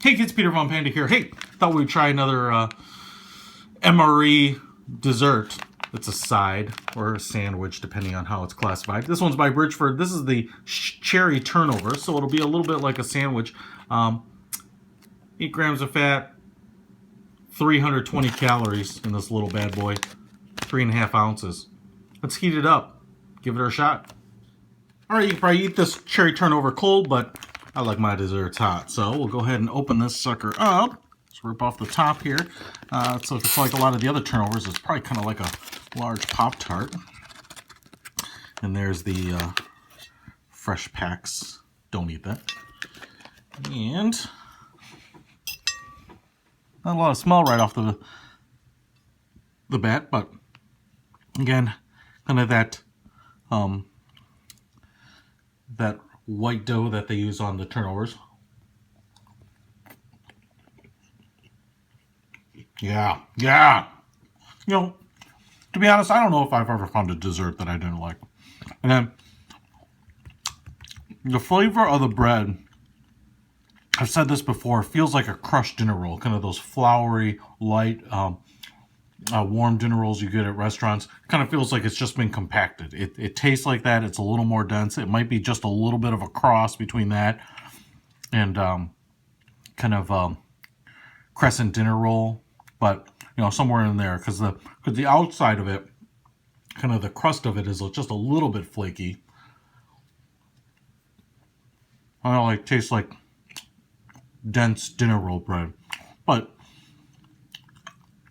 Hey kids, Peter von Panda here. Hey, thought we'd try another MRE dessert. It's a side or a sandwich, depending on how it's classified. This one's by Bridgeford. This is the cherry turnover, so it'll be a little bit like a sandwich. 8 grams of fat, 320 calories in this little bad boy, 3.5 ounces. Let's heat it up. Give it a shot. All right, you can probably eat this cherry turnover cold, but I like my desserts hot, so we'll go ahead and open this sucker up. Let's rip off the top here. So if it's like a lot of the other turnovers, it's probably kind of like a large Pop-Tart. And there's the fresh packs. Don't eat that. And not a lot of smell right off the bat, but again, kind of that that white dough that they use on the turnovers. Yeah. You know, to be honest, I don't know if I've ever found a dessert that I didn't like. And then the flavor of the bread, I've said this before, feels like a crushed dinner roll, kind of those floury, light, warm dinner rolls you get at restaurants. Kind of feels like it's just been compacted. It tastes like that. It's a little more dense. It might be just a little bit of a cross between that and kind of crescent dinner roll, but you know, somewhere in there, because the outside of it, kind of the crust of it, is just a little bit flaky. I don't know, like tastes like dense dinner roll bread, but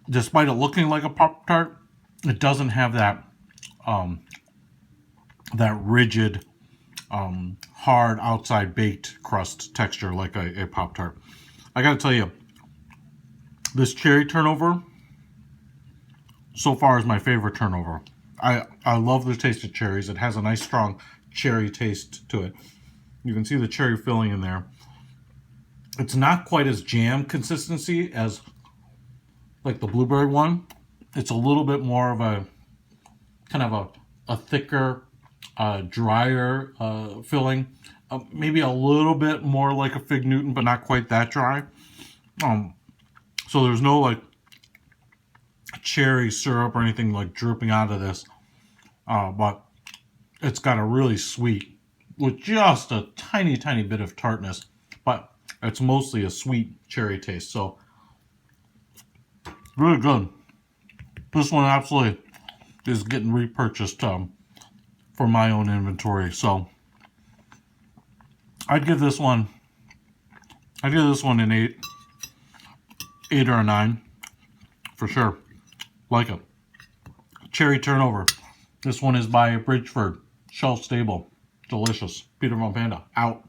despite it looking like a Pop-Tart, it doesn't have that that rigid, hard outside baked crust texture like a Pop-Tart. I gotta tell you, this cherry turnover so far is my favorite turnover. I love the taste of cherries. It has a nice strong cherry taste to it. You can see the cherry filling in there. It's not quite as jam consistency as like the blueberry one. It's a little bit more of a kind of a thicker, drier filling. Maybe a little bit more like a Fig Newton, but not quite that dry. So there's no like cherry syrup or anything like dripping out of this, but it's got a really sweet with just a tiny bit of tartness, but it's mostly a sweet cherry taste. So really good. This one absolutely is getting repurchased for my own inventory. So I'd give this one an 8 or a 9 for sure. Like it. Cherry turnover. This one is by Bridgeford. Shelf stable. Delicious. Peter von Panda out.